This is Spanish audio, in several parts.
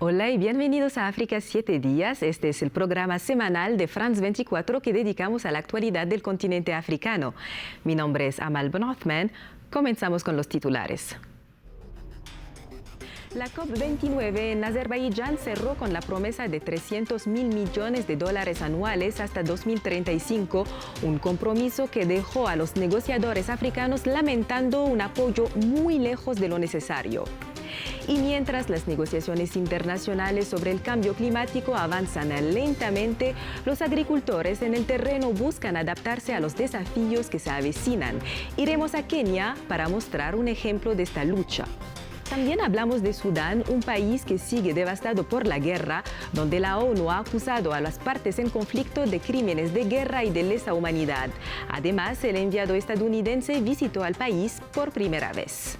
Hola y bienvenidos a África 7 días. Este es el programa semanal de France 24 que dedicamos a la actualidad del continente africano. Mi nombre es Amal Ben-Othman. Comenzamos con los titulares. La COP29 en Azerbaiyán cerró con la promesa de 300.000 millones de dólares anuales hasta 2035, un compromiso que dejó a los negociadores africanos lamentando un apoyo muy lejos de lo necesario. Y mientras las negociaciones internacionales sobre el cambio climático avanzan lentamente, los agricultores en el terreno buscan adaptarse a los desafíos que se avecinan. Iremos a Kenia para mostrar un ejemplo de esta lucha. También hablamos de Sudán, un país que sigue devastado por la guerra, donde la ONU ha acusado a las partes en conflicto de crímenes de guerra y de lesa humanidad. Además, el enviado estadounidense visitó al país por primera vez.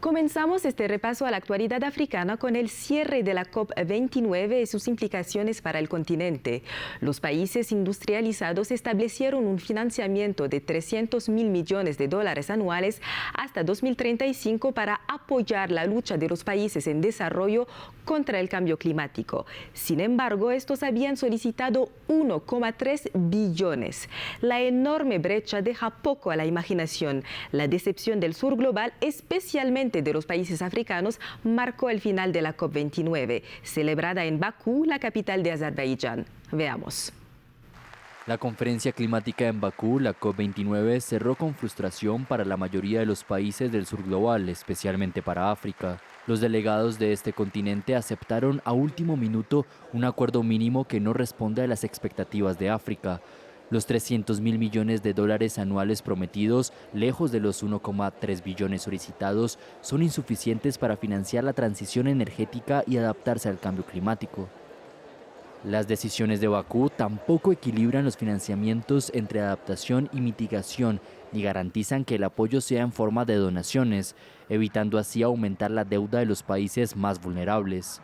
Comenzamos este repaso a la actualidad africana con el cierre de la COP29 y sus implicaciones para el continente. Los países industrializados establecieron un financiamiento de 300.000 millones de dólares anuales hasta 2035 para apoyar la lucha de los países en desarrollo contra el cambio climático. Sin embargo, estos habían solicitado 1,3 billones. La enorme brecha deja poco a la imaginación. La decepción del sur global, especialmente de los países africanos, marcó el final de la COP29, celebrada en Bakú, la capital de Azerbaiyán. Veamos. La conferencia climática en Bakú, la COP29, cerró con frustración para la mayoría de los países del sur global, especialmente para África. Los delegados de este continente aceptaron a último minuto un acuerdo mínimo que no responde a las expectativas de África. Los 300.000 millones de dólares anuales prometidos, lejos de los 1,3 billones solicitados, son insuficientes para financiar la transición energética y adaptarse al cambio climático. Las decisiones de Bakú tampoco equilibran los financiamientos entre adaptación y mitigación, ni garantizan que el apoyo sea en forma de donaciones, evitando así aumentar la deuda de los países más vulnerables.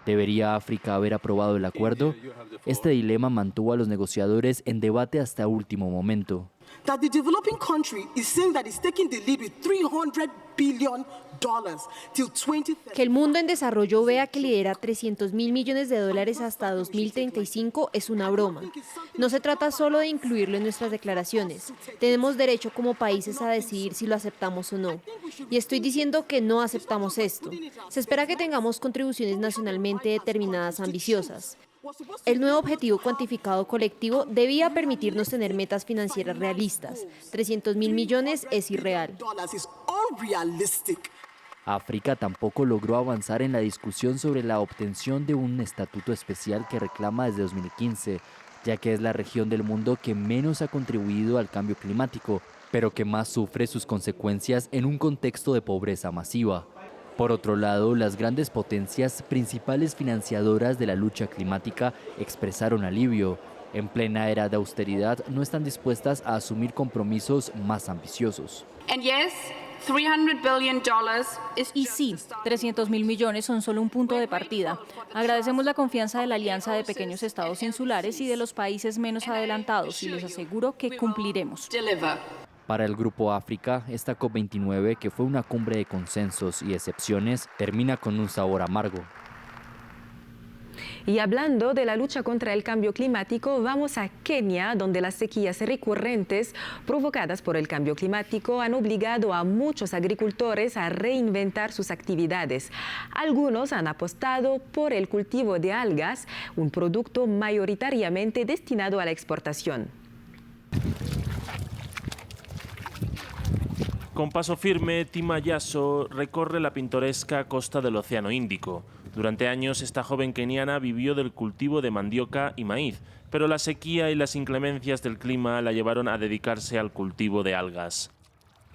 ¿Debería África haber aprobado el acuerdo? Este dilema mantuvo a los negociadores en debate hasta último momento. Que el mundo en desarrollo vea que lidera 300.000 millones de dólares hasta 2035 es una broma. No se trata solo de incluirlo en nuestras declaraciones. Tenemos derecho como países a decidir si lo aceptamos o no. Y estoy diciendo que no aceptamos esto. Se espera que tengamos contribuciones nacionalmente determinadas ambiciosas. El nuevo objetivo cuantificado colectivo debía permitirnos tener metas financieras realistas. 300.000 millones es irreal. África tampoco logró avanzar en la discusión sobre la obtención de un estatuto especial que reclama desde 2015, ya que es la región del mundo que menos ha contribuido al cambio climático, pero que más sufre sus consecuencias en un contexto de pobreza masiva. Por otro lado, las grandes potencias, principales financiadoras de la lucha climática, expresaron alivio. En plena era de austeridad, no están dispuestas a asumir compromisos más ambiciosos. Y sí, 300.000 millones son solo un punto de partida. Agradecemos la confianza de la Alianza de Pequeños Estados Insulares y de los países menos adelantados y les aseguro que cumpliremos. Para el Grupo África, esta COP29, que fue una cumbre de consensos y excepciones, termina con un sabor amargo. Y hablando de la lucha contra el cambio climático, vamos a Kenia, donde las sequías recurrentes provocadas por el cambio climático han obligado a muchos agricultores a reinventar sus actividades. Algunos han apostado por el cultivo de algas, un producto mayoritariamente destinado a la exportación. Con paso firme, Tima Yasso recorre la pintoresca costa del Océano Índico. Durante años, esta joven keniana vivió del cultivo de mandioca y maíz, pero la sequía y las inclemencias del clima la llevaron a dedicarse al cultivo de algas.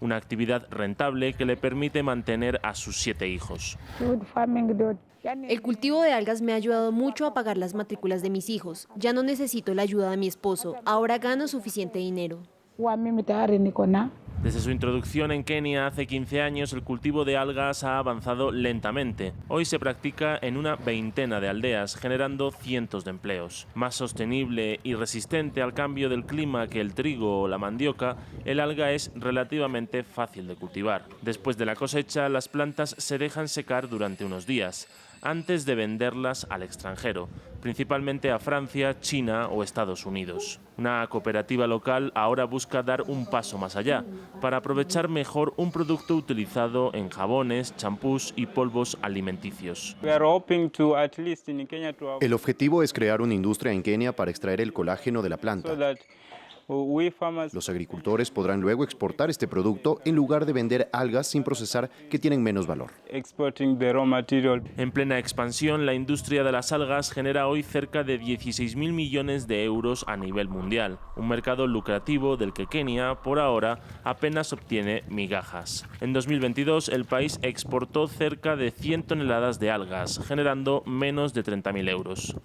Una actividad rentable que le permite mantener a sus 7 hijos. El cultivo de algas me ha ayudado mucho a pagar las matrículas de mis hijos. Ya no necesito la ayuda de mi esposo. Ahora gano suficiente dinero. Desde su introducción en Kenia hace 15 años, el cultivo de algas ha avanzado lentamente. Hoy se practica en una veintena de aldeas, generando cientos de empleos. Más sostenible y resistente al cambio del clima que el trigo o la mandioca, el alga es relativamente fácil de cultivar. Después de la cosecha, las plantas se dejan secar durante unos días, antes de venderlas al extranjero, principalmente a Francia, China o Estados Unidos. Una cooperativa local ahora busca dar un paso más allá, para aprovechar mejor un producto utilizado en jabones, champús y polvos alimenticios. El objetivo es crear una industria en Kenia para extraer el colágeno de la planta. Los agricultores podrán luego exportar este producto en lugar de vender algas sin procesar que tienen menos valor. En plena expansión, la industria de las algas genera hoy cerca de 16.000 millones de euros a nivel mundial, un mercado lucrativo del que Kenia, por ahora, apenas obtiene migajas. En 2022, el país exportó cerca de 100 toneladas de algas, generando menos de 30.000 euros.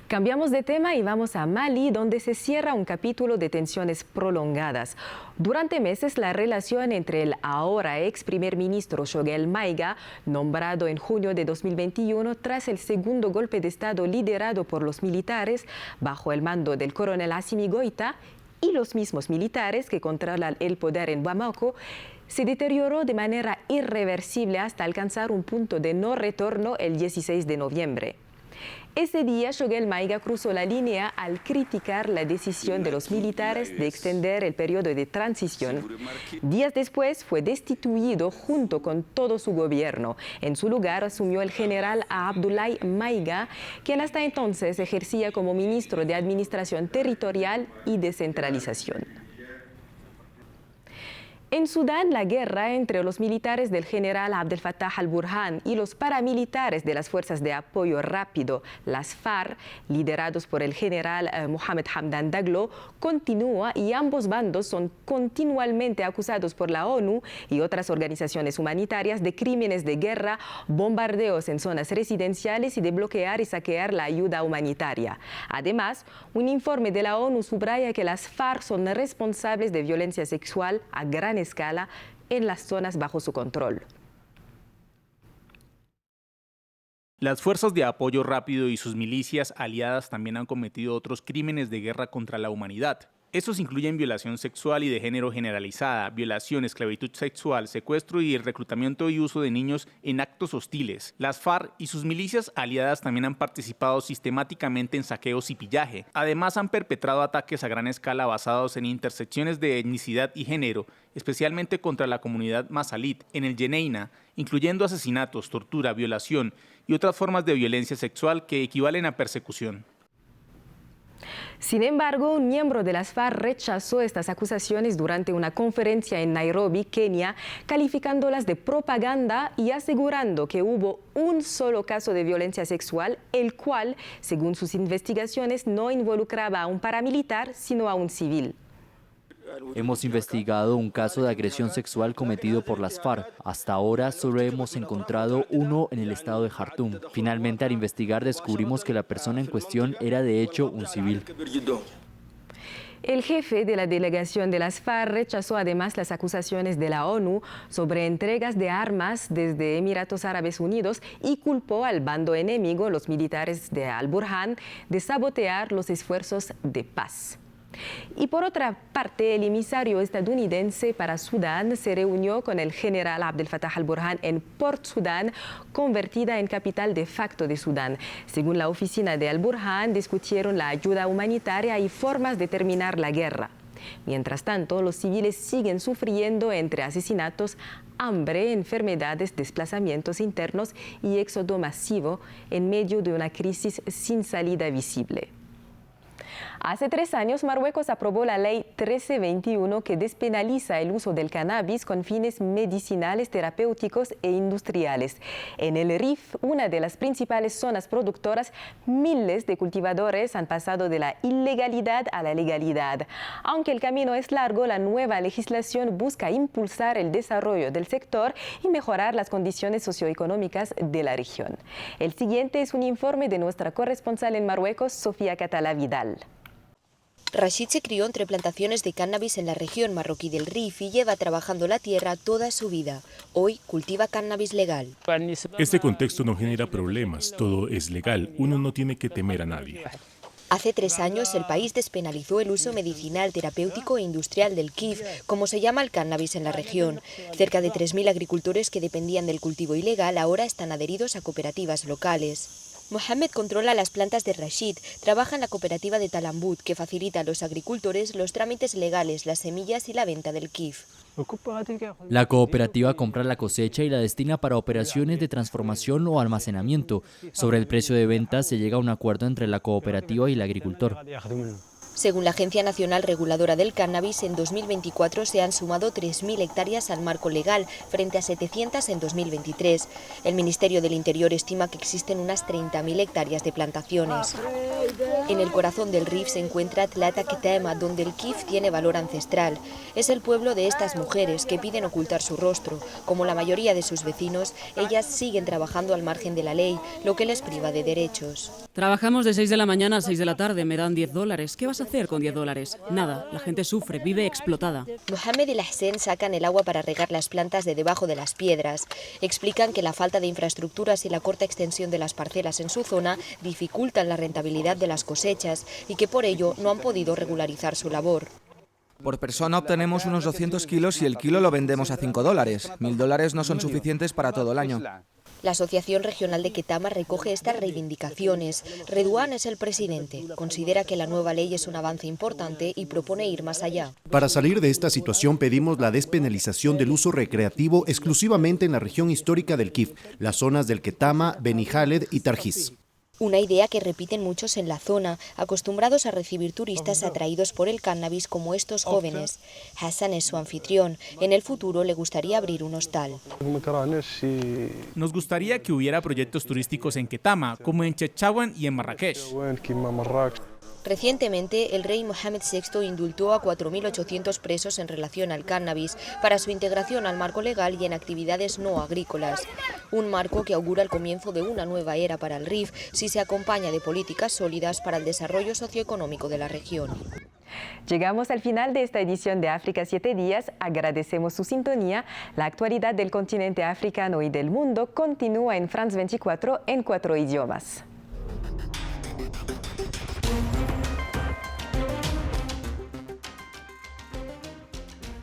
Cambiamos de tema y vamos a Mali, donde se cierra un capítulo de tensiones prolongadas. Durante meses, la relación entre el ahora ex primer ministro Choguel Maïga, nombrado en junio de 2021 tras el segundo golpe de Estado liderado por los militares bajo el mando del coronel Assimi Goïta, y los mismos militares que controlan el poder en Bamako, se deterioró de manera irreversible hasta alcanzar un punto de no retorno el 16 de noviembre. Ese día, Choguel Maïga cruzó la línea al criticar la decisión de los militares de extender el periodo de transición. Días después fue destituido junto con todo su gobierno. En su lugar asumió el general Abdoulaye Maïga, quien hasta entonces ejercía como ministro de Administración Territorial y Descentralización. En Sudán, la guerra entre los militares del general Abdel Fattah al-Burhan y los paramilitares de las Fuerzas de Apoyo Rápido, las FARC, liderados por el general Mohamed Hamdan Daglo, continúa y ambos bandos son continuamente acusados por la ONU y otras organizaciones humanitarias de crímenes de guerra, bombardeos en zonas residenciales y de bloquear y saquear la ayuda humanitaria. Además, un informe de la ONU subraya que las FARC son responsables de violencia sexual a gran escala en las zonas bajo su control. Las fuerzas de apoyo rápido y sus milicias aliadas también han cometido otros crímenes de guerra contra la humanidad. Estos incluyen violación sexual y de género generalizada, violación, esclavitud sexual, secuestro y el reclutamiento y uso de niños en actos hostiles. Las FARC y sus milicias aliadas también han participado sistemáticamente en saqueos y pillaje. Además, han perpetrado ataques a gran escala basados en intersecciones de etnicidad y género, especialmente contra la comunidad masalit en el Yeneina, incluyendo asesinatos, tortura, violación y otras formas de violencia sexual que equivalen a persecución. Sin embargo, un miembro de las FARC rechazó estas acusaciones durante una conferencia en Nairobi, Kenia, calificándolas de propaganda y asegurando que hubo un solo caso de violencia sexual, el cual, según sus investigaciones, no involucraba a un paramilitar, sino a un civil. Hemos investigado un caso de agresión sexual cometido por las FARC. Hasta ahora solo hemos encontrado uno en el estado de Jartum. Finalmente, al investigar, descubrimos que la persona en cuestión era de hecho un civil. El jefe de la delegación de las FARC rechazó además las acusaciones de la ONU sobre entregas de armas desde Emiratos Árabes Unidos y culpó al bando enemigo, los militares de al-Burhan, de sabotear los esfuerzos de paz. Y por otra parte, el emisario estadounidense para Sudán se reunió con el general Abdel Fattah al-Burhan en Port Sudán, convertida en capital de facto de Sudán. Según la oficina de al-Burhan, discutieron la ayuda humanitaria y formas de terminar la guerra. Mientras tanto, los civiles siguen sufriendo entre asesinatos, hambre, enfermedades, desplazamientos internos y éxodo masivo en medio de una crisis sin salida visible. Hace 3 años, Marruecos aprobó la Ley 1321 que despenaliza el uso del cannabis con fines medicinales, terapéuticos e industriales. En el Rif, una de las principales zonas productoras, miles de cultivadores han pasado de la ilegalidad a la legalidad. Aunque el camino es largo, la nueva legislación busca impulsar el desarrollo del sector y mejorar las condiciones socioeconómicas de la región. El siguiente es un informe de nuestra corresponsal en Marruecos, Sofía Catala Vidal. Rashid se crió entre plantaciones de cannabis en la región marroquí del Rif y lleva trabajando la tierra toda su vida. Hoy cultiva cannabis legal. Este contexto no genera problemas, todo es legal, uno no tiene que temer a nadie. Hace 3 años el país despenalizó el uso medicinal, terapéutico e industrial del kif, como se llama el cannabis en la región. Cerca de 3.000 agricultores que dependían del cultivo ilegal ahora están adheridos a cooperativas locales. Mohamed controla las plantas de Rashid, trabaja en la cooperativa de Talambut, que facilita a los agricultores los trámites legales, las semillas y la venta del kif. La cooperativa compra la cosecha y la destina para operaciones de transformación o almacenamiento. Sobre el precio de venta se llega a un acuerdo entre la cooperativa y el agricultor. Según la Agencia Nacional Reguladora del Cannabis, en 2024 se han sumado 3.000 hectáreas al marco legal, frente a 700 en 2023. El Ministerio del Interior estima que existen unas 30.000 hectáreas de plantaciones. En el corazón del Rif se encuentra Tlata Ketema, donde el kif tiene valor ancestral. Es el pueblo de estas mujeres que piden ocultar su rostro. Como la mayoría de sus vecinos, ellas siguen trabajando al margen de la ley, lo que les priva de derechos. Trabajamos de 6 de la mañana a 6 de la tarde, me dan $10. ¿Qué vas a hacer con $10? Nada, la gente sufre, vive explotada. Mohamed y Lahsen sacan el agua para regar las plantas de debajo de las piedras. Explican que la falta de infraestructuras y la corta extensión de las parcelas en su zona dificultan la rentabilidad de las cosechas y que por ello no han podido regularizar su labor. Por persona obtenemos unos 200 kilos y el kilo lo vendemos a $5. $1.000 no son suficientes para todo el año. La Asociación Regional de Ketama recoge estas reivindicaciones. Redouane es el presidente. Considera que la nueva ley es un avance importante y propone ir más allá. Para salir de esta situación pedimos la despenalización del uso recreativo exclusivamente en la región histórica del Kif, las zonas del Ketama, Beni Khaled y Tarjis. Una idea que repiten muchos en la zona, acostumbrados a recibir turistas atraídos por el cannabis como estos jóvenes. Hassan es su anfitrión. En el futuro le gustaría abrir un hostal. Nos gustaría que hubiera proyectos turísticos en Ketama, como en Chefchaouen y en Marrakech. Recientemente, el rey Mohamed VI indultó a 4.800 presos en relación al cannabis para su integración al marco legal y en actividades no agrícolas. Un marco que augura el comienzo de una nueva era para el Rif si se acompaña de políticas sólidas para el desarrollo socioeconómico de la región. Llegamos al final de esta edición de África 7 días. Agradecemos su sintonía. La actualidad del continente africano y del mundo continúa en France 24 en 4 idiomas.